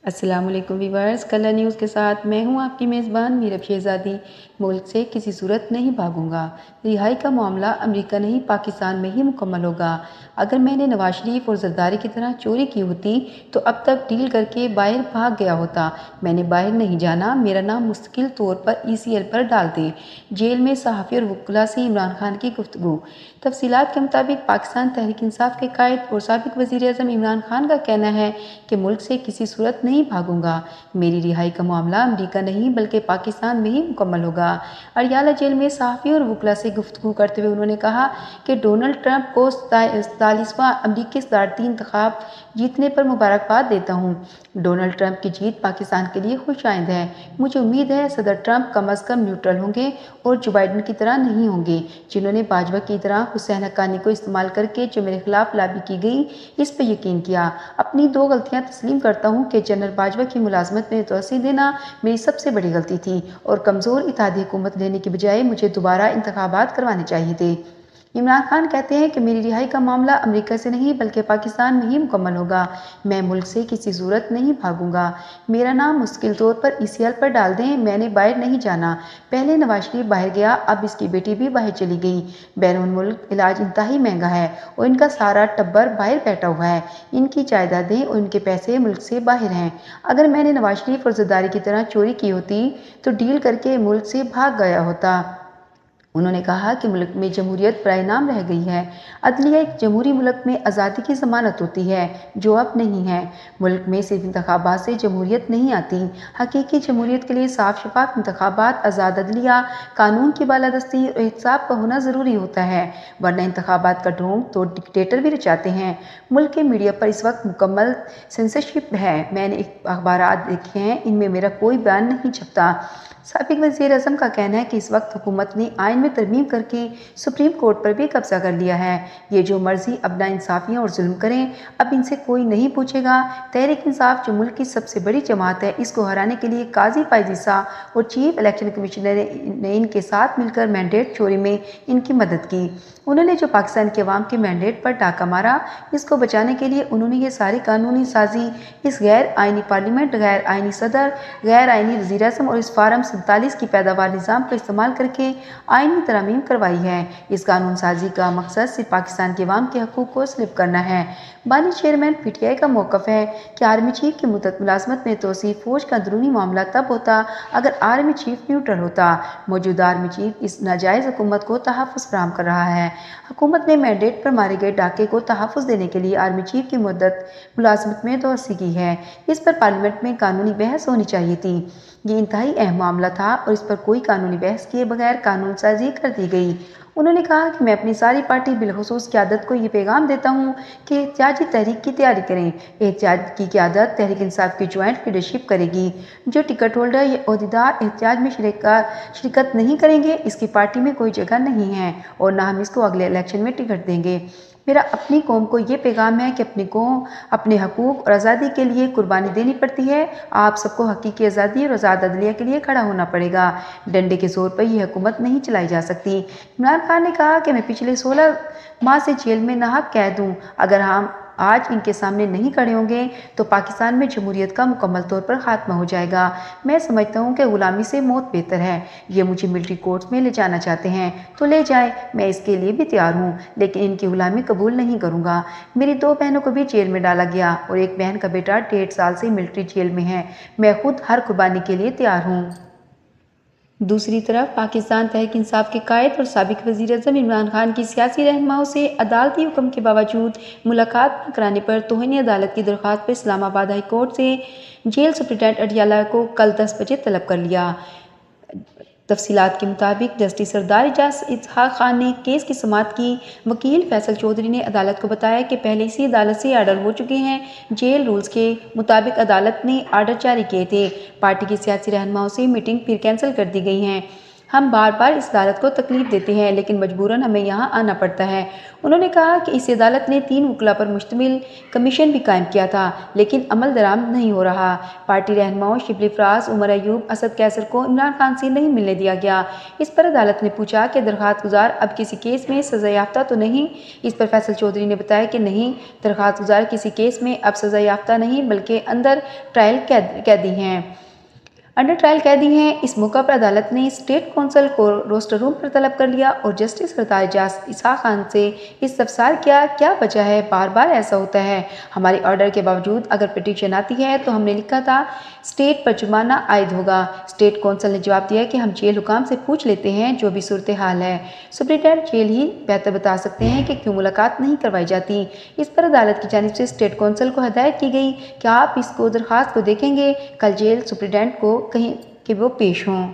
अस्सलाम वालेकुम viewers, colour news के साथ मैं हूं आपकी मेज़बान मीरब शहज़ादी। मुल्क से किसी सूरत नहीं भागूंगा। रिहाई का मामला अमेरिका नहीं पाकिस्तान में ही मुकम्मल होगा। अगर मैंने नवाज शरीफ और जरदारी की तरह चोरी की होती तो अब तक डील करके बाहर भाग गया होता। मैंने बाहर नहीं जाना, मेरा नाम मुस्तकिल तौर पर ECL पर डाल दे। जेल में सहाफ़ी और वकील से इमरान खान की गुफ्तगू। तफसीलात के मुताबिक पाकिस्तान तहरीक इंसाफ के कायद और साबिक वज़ीर आज़म इमरान खान का कहना है कि मुल्क से किसी सूरत नहीं भागूंगा। मेरी रिहाई का मामला अमेरिका नहीं बल्कि पाकिस्तान में ही मुकम्मल होगा। अडयाला जेल में सहाफ़ी और वकील से गुफ्तगू करते हुए उन्होंने कहा कि डोनाल्ड ट्रंप को 47वां अमरीकी सदारती इंतखाब जीतने पर मुबारकबाद देता हूँ। डोनाल्ड ट्रंप की जीत पाकिस्तान के लिए खुशाइंद है। मुझे उम्मीद है सदर ट्रंप कम अज़ कम न्यूट्रल होंगे और जो बाइडन की तरह नहीं होंगे, जिन्होंने बाजवा की तरह हुसैन हक्कानी को इस्तेमाल करके जो मेरे खिलाफ लाबी की गई इस पर यकीन किया। अपनी 2 गलतियां तस्लीम करता हूं कि जनरल बाजवा की मुलाजमत में तोसी देना मेरी सबसे बड़ी गलती थी और कमज़ोर इत्तेहादी हुकूमत लेने के बजाय मुझे दोबारा इंतखाबात करवाने चाहिए थे। इमरान खान कहते हैं कि मेरी रिहाई का मामला अमेरिका से नहीं बल्कि पाकिस्तान में ही मुकम्मल होगा। मैं मुल्क से किसी सूरत नहीं भागूंगा। मेरा नाम मुश्किल तौर पर ECL पर डाल दें, मैंने बाहर नहीं जाना। पहले नवाज शरीफ बाहर गया, अब इसकी बेटी भी बाहर चली गई। बैरून मुल्क इलाज इंतहाई महंगा है और इनका सारा टब्बर बाहर बैठा हुआ है। इनकी जायदादें और इनके पैसे मुल्क से बाहर हैं। अगर मैंने नवाज शरीफ और जरदारी की तरह चोरी की होती तो डील करके मुल्क से भाग गया होता। उन्होंने कहा कि मुल्क में जमहूरियत बराए-नाम रह गई है। अदलिया एक जमहूरी मुल्क में आज़ादी की ज़मानत होती है, जो अब नहीं है। मुल्क में सिर्फ इंतखाबात से जमहूरियत नहीं आती। हकीकी जमहूरियत के लिए साफ शफाफ इंतखाबात, आज़ाद अदलिया, कानून की बालादस्ती और एहतसाब का होना ज़रूरी होता है, वरना इंतखाबात का ढोंग तो डिक्टेटर भी रचाते हैं। मुल्क के मीडिया पर इस वक्त मुकम्मल सेंसरशिप है। मैंने अखबारात देखे हैं, इनमें मेरा कोई बयान नहीं छपता। साबिक वज़ीर आज़म का कहना है कि इस वक्त हुकूमत ने आइन में तरमीम करके सुप्रीम कोर्ट पर भी कब्जा कर लिया है। ये जो मर्जी अब नाइंसाफ़ियाँ और जुल्म करें, अब इनसे कोई नहीं पूछेगा। तहरीक इंसाफ जो मुल्क की सबसे बड़ी जमात है, इसको हराने के लिए काजी फायजीसा और चीफ इलेक्शन कमिश्नर ने इनके साथ मिलकर मैंडेट चोरी में इनकी मदद की। उन्होंने जो पाकिस्तान के अवाम के मैंडेट पर डाका मारा, इसको बचाने के लिए उन्होंने ये सारी कानूनी साजी इस गैर आइनी पार्लियामेंट, गैर आइनी सदर, गैर आइनी वज़ीर आज़म और इस फार्म 47 की पैदावार निज़ाम का इस्तेमाल करके आइनी तरमीम करवाई है। इस कानून साजी का मकसद सिर्फ पाकिस्तान के अवाम के हकूक़ को स्लिप करना है। बानी चेयरमैन PTI का मौक़िफ़ है कि आर्मी चीफ की मुलाजमत में तोसी फ़ौज का अंदरूनी मामला तब होता अगर आर्मी चीफ न्यूट्रल होता। मौजूदा आर्मी चीफ इस नाजायज़ हुकूमत को तहफ़्फ़ुज़ फराहम कर रहा है। हुकूमत ने मैंडेट पर मारे गए डाके को तहफ़्फ़ुज़ देने के लिए आर्मी चीफ की मुलाजमत में तोसी की है। इस पर पार्लियामेंट में कानूनी बहस होनी चाहिए थी। ये इंतहाई अहम मामला था और इस पर कोई कानूनी बहस किए बगैर कानून साजी कर दी गई। उन्होंने कहा कि मैं अपनी सारी पार्टी बिलखुसूस क़यादत को ये पैगाम देता हूँ कि एहतिजाजी तहरीक की तैयारी करें। एहतिजाज की क़यादत तहरीक इंसाफ की ज्वाइंट लीडरशिप करेगी। जो टिकट होल्डर या ओहदेदार एहतिजाज में शिरकत नहीं करेंगे, इसकी पार्टी में कोई जगह नहीं है और ना हम इसको अगले इलेक्शन में टिकट देंगे। मेरा अपनी कौम को ये पैगाम है कि अपनी कौम अपने हकूक़ और आज़ादी के लिए कुर्बानी देनी पड़ती है। आप सबको हकीकी आज़ादी और आज़ाद अदलिया के लिए खड़ा होना पड़ेगा। डंडे के ज़ोर पर यह हुकूमत नहीं चलाई जा सकती। इमरान खान ने कहा कि मैं पिछले 16 माह से जेल में नाहक कैद हूँ। अगर हम आज इनके सामने नहीं खड़े होंगे तो पाकिस्तान में जमहूरियत का मुकम्मल तौर पर खात्मा हो जाएगा। मैं समझता हूँ कि ग़ुलामी से मौत बेहतर है। ये मुझे मिलिट्री कोर्ट्स में ले जाना चाहते हैं तो ले जाएं, मैं इसके लिए भी तैयार हूँ, लेकिन इनकी ग़ुलामी कबूल नहीं करूँगा। मेरी 2 बहनों को भी जेल में डाला गया और एक बहन का बेटा 1.5 साल से मिलिट्री जेल में है। मैं खुद हर कुर्बानी के लिए तैयार हूँ। दूसरी तरफ पाकिस्तान तहरीक इंसाफ के कायद और साबिक वज़ीर आज़म इमरान खान की सियासी रहनुमाओं से अदालती हुक्म के बावजूद मुलाकात न कराने पर तौहीन अदालत की दरख्वास्त पर इस्लामाबाद हाई कोर्ट से जेल सुप्रिटेंडेंट अडयाला को कल 10 बजे तलब कर लिया। तफसीलात के मुताबिक जस्टिस सरदार इजाज़ इसहाक खान ने केस की समाअत की। वकील फैसल चौधरी ने अदालत को बताया कि पहले इसी अदालत से आर्डर हो चुके हैं। जेल रूल्स के मुताबिक अदालत ने आर्डर जारी किए थे। पार्टी की सियासी रहनुमाओं से मीटिंग फिर कैंसिल कर दी गई हैं। ہم بار بار اس عدالت کو تکلیف دیتے ہیں لیکن مجبوراً ہمیں یہاں آنا پڑتا ہے۔ انہوں نے کہا کہ اس عدالت نے 3 وکلاء پر مشتمل کمیشن بھی قائم کیا تھا لیکن عمل درآمد نہیں ہو رہا۔ پارٹی رہنماؤں شبلی فراز، عمر ایوب، اسد قیصر کو عمران خان سے نہیں ملنے دیا گیا۔ اس پر عدالت نے پوچھا کہ درخواست گزار اب کسی کیس میں سزا یافتہ تو نہیں؟ اس پر فیصل چودھری نے بتایا کہ نہیں، درخواست گزار کسی کیس میں اب سزا یافتہ نہیں بلکہ انڈر ٹرائل قیدی ہیں۔ اس موقع پر عدالت نے اسٹیٹ کونسل کو روسٹر روم پر طلب کر لیا اور جسٹس ارتاج اسحاق خان سے استفسار کیا، کیا وجہ ہے؟ بار بار ایسا ہوتا ہے۔ ہمارے آرڈر کے باوجود اگر پٹیشن آتی ہے تو ہم نے لکھا تھا اسٹیٹ پر جرمانہ عائد ہوگا۔ اسٹیٹ کونسل نے جواب دیا کہ ہم جیل حکام سے پوچھ لیتے ہیں جو بھی صورتحال ہے۔ سپرنٹینڈنٹ جیل ہی بہتر بتا سکتے ہیں کہ کیوں ملاقات نہیں کروائی جاتی۔ اس پر عدالت کی جانب سے اسٹیٹ کونسل کو ہدایت کی گئی کہ آپ اس درخواست کو دیکھیں گے، کل جیل سپرنٹینڈنٹ کو کہیں کہ وہ پیش ہوں۔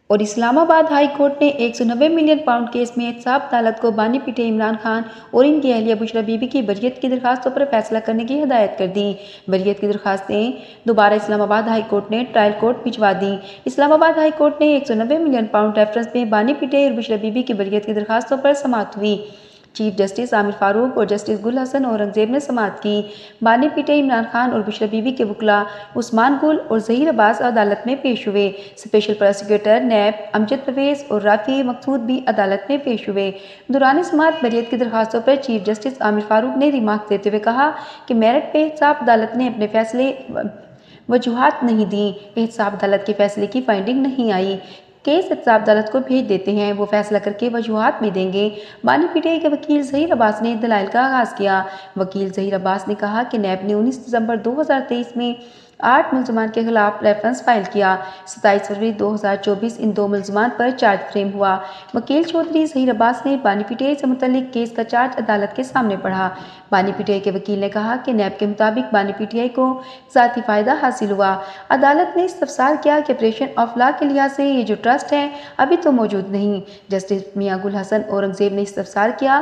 اور اسلام آباد ہائی کورٹ نے 190 ملین پاؤنڈ کیس میں احتساب عدالت کو بانی پٹے عمران خان اور ان کی اہلیہ بشریٰ بی بی کی بریت کی درخواستوں پر فیصلہ کرنے کی ہدایت کر دی۔ بریت کی درخواستیں دوبارہ اسلام آباد ہائی کورٹ نے ٹرائل کورٹ بھجوا دیں۔ اسلام آباد ہائی کورٹ نے 190 ملین پاؤنڈ ریفرنس میں بانی پٹے اور بشریٰ بی بی کی بریت کی درخواستوں پر سماعت ہوئی۔ چیف جسٹس عامر فاروق اور جسٹس گل حسن اورنگزیب نے سماعت کی۔ بانی پٹے عمران خان اور بشریٰ بی بی کے وکلاء عثمان گل اور ظہیر عباس عدالت میں پیش ہوئے۔ اسپیشل پراسیکیوٹر نیب امجد پرویز اور رافع مقصود بھی عدالت میں پیش ہوئے۔ دوران سماعت بریت کی درخواستوں پر چیف جسٹس عامر فاروق نے ریمارک دیتے ہوئے کہا کہ میرٹ پہ احتساب عدالت نے اپنے فیصلے وجوہات نہیں دیں۔ احتساب عدالت کے فیصلے کی فائنڈنگ نہیں آئی۔ کیس احتساب عدالت کو بھیج دیتے ہیں، وہ فیصلہ کر کے وجوہات بھی دیں گے۔ بانی پٹے کے وکیل ظہیر عباس نے دلائل کا آغاز کیا۔ وکیل ظہیر عباس نے کہا کہ نیب نے 19 دسمبر 2023 میں 8 ملزمان کے خلاف ریفرنس فائل کیا۔ 27 فروری 2024 ان 2 ملزمان پر چارج فریم ہوا۔ وکیل چودھری ظہیر عباس نے بانی پٹے سے متعلق کیس کا چارج عدالت کے سامنے پڑھا۔ بانی پٹے کے وکیل نے کہا کہ نیب کے مطابق بانی پٹے کو ذاتی فائدہ حاصل ہوا۔ عدالت نے استفسار کیا کہ آپریشن آف لا کے لحاظ سے یہ جو ٹرسٹ ہے ابھی تو موجود نہیں۔ جسٹس میاں گل حسن اورنگزیب نے استفسار کیا،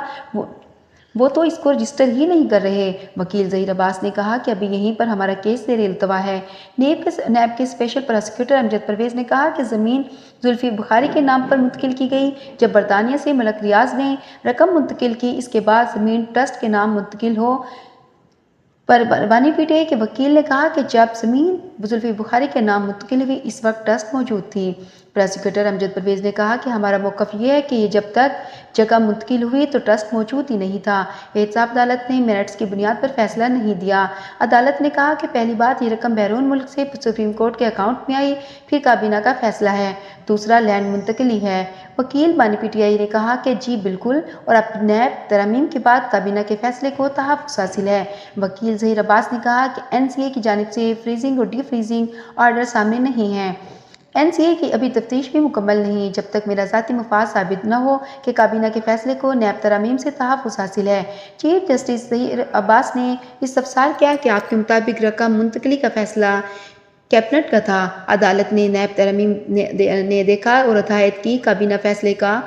وہ تو اس کو رجسٹر ہی نہیں کر رہے۔ وکیل ظہیر عباس نے کہا کہ ابھی یہیں پر ہمارا کیس زیر التوا ہے۔ نیب کے اسپیشل پراسیکیوٹر امجد پرویز نے کہا کہ زمین زلفی بخاری کے نام پر منتقل کی گئی۔ جب برطانیہ سے ملک ریاض نے رقم منتقل کی، اس کے بعد زمین ٹرسٹ کے نام منتقل ہو۔ پر بانی پٹے کے وکیل نے کہا کہ جب زمین زلفی بخاری کے نام منتقل ہوئی اس وقت ٹرسٹ موجود تھی۔ پراسیکیوٹر امجد پرویز نے کہا کہ ہمارا موقف یہ ہے کہ جب تک جگہ منتقل ہوئی تو ٹرسٹ موجود ہی نہیں تھا۔ احتساب عدالت نے میرٹس کی بنیاد پر فیصلہ نہیں دیا۔ عدالت نے کہا کہ پہلی بات، یہ رقم بیرون ملک سے سپریم کورٹ کے اکاؤنٹ میں آئی، پھر کابینہ کا فیصلہ ہے۔ دوسرا، لینڈ منتقلی ہے۔ وکیل بانی پٹے نے کہا کہ جی بالکل، اور اب نیب ترامیم کے بعد کابینہ کے فیصلے کو تحفظ حاصل ہے۔ وکیل ظہیر عباس نے کہا کہ این سی اے کی جانب سے فریزنگ اور ڈی فریزنگ آرڈر سامنے نہیں ہیں۔ این سی اے کی ابھی تفتیش بھی مکمل نہیں، جب تک میرا ذاتی مفاد ثابت نہ ہو کہ کابینہ کے فیصلے کو نیب ترامیم سے تحفظ حاصل ہے۔ چیف جسٹس ظہیر عباس نے استفسار کیا کہ آپ کے مطابق رقم منتقلی کا فیصلہ کیبنٹ کا تھا۔ عدالت نے نیب ترامیم نے دیکھا اور ہدایت کی۔ کابینہ فیصلے کا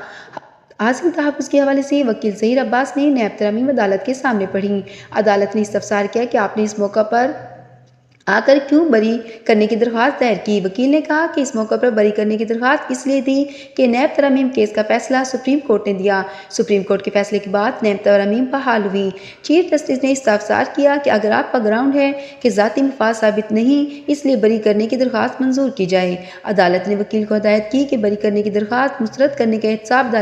حاصل تحفظ کے حوالے سے وکیل ظہیر عباس نے نیب ترامیم عدالت کے سامنے پڑھی۔ عدالت نے استفسار کیا کہ آپ نے اس موقع پر آ کر کیوں بری کرنے کی درخواست دائر کی؟ وکیل نے کہا کہ اس موقع پر بری کرنے کی درخواست اس لیے دی کہ نیب ترامیم کیس کا فیصلہ سپریم کورٹ نے دیا۔ سپریم کورٹ کے فیصلے کے بعد نیب ترامیم بحال ہوئی۔ چیف جسٹس نے استفسار کیا کہ اگر آپ کا گراؤنڈ ہے کہ ذاتی مفاد ثابت نہیں، اس لیے بری کرنے کی درخواست منظور کی جائے۔ عدالت نے وکیل کو ہدایت کی کہ بری کرنے کی درخواست مسترد کرنے کا احتساب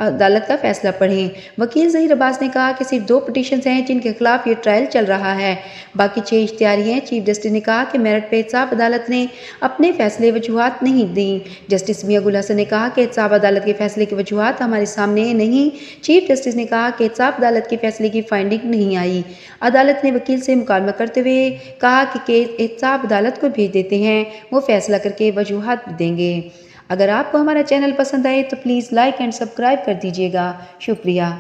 عدالت کا فیصلہ پڑھیں۔ وکیل ظہیر عباس نے کہا کہ صرف 2 پٹیشنز ہیں جن کے خلاف یہ ٹرائل چل رہا ہے، باقی 6 اختیاری ہیں۔ چیف جسٹس نے کہا کہ میرٹ پہ احتساب عدالت نے اپنے فیصلے وجوہات نہیں دیں۔ جسٹس میاں گل حسن نے کہا کہ احتساب عدالت کے فیصلے کی وجوہات ہمارے سامنے نہیں۔ چیف جسٹس نے کہا کہ احتساب عدالت کے فیصلے کی فائنڈنگ نہیں آئی۔ عدالت نے وکیل سے مکالمہ کرتے ہوئے کہا کہ کیس احتساب عدالت کو بھیج دیتے ہیں، وہ فیصلہ کر کے وجوہات بھی دیں گے۔ اگر آپ کو ہمارا چینل پسند آئے تو پلیز لائک اینڈ سبسکرائب کر دیجیے گا۔ شکریہ۔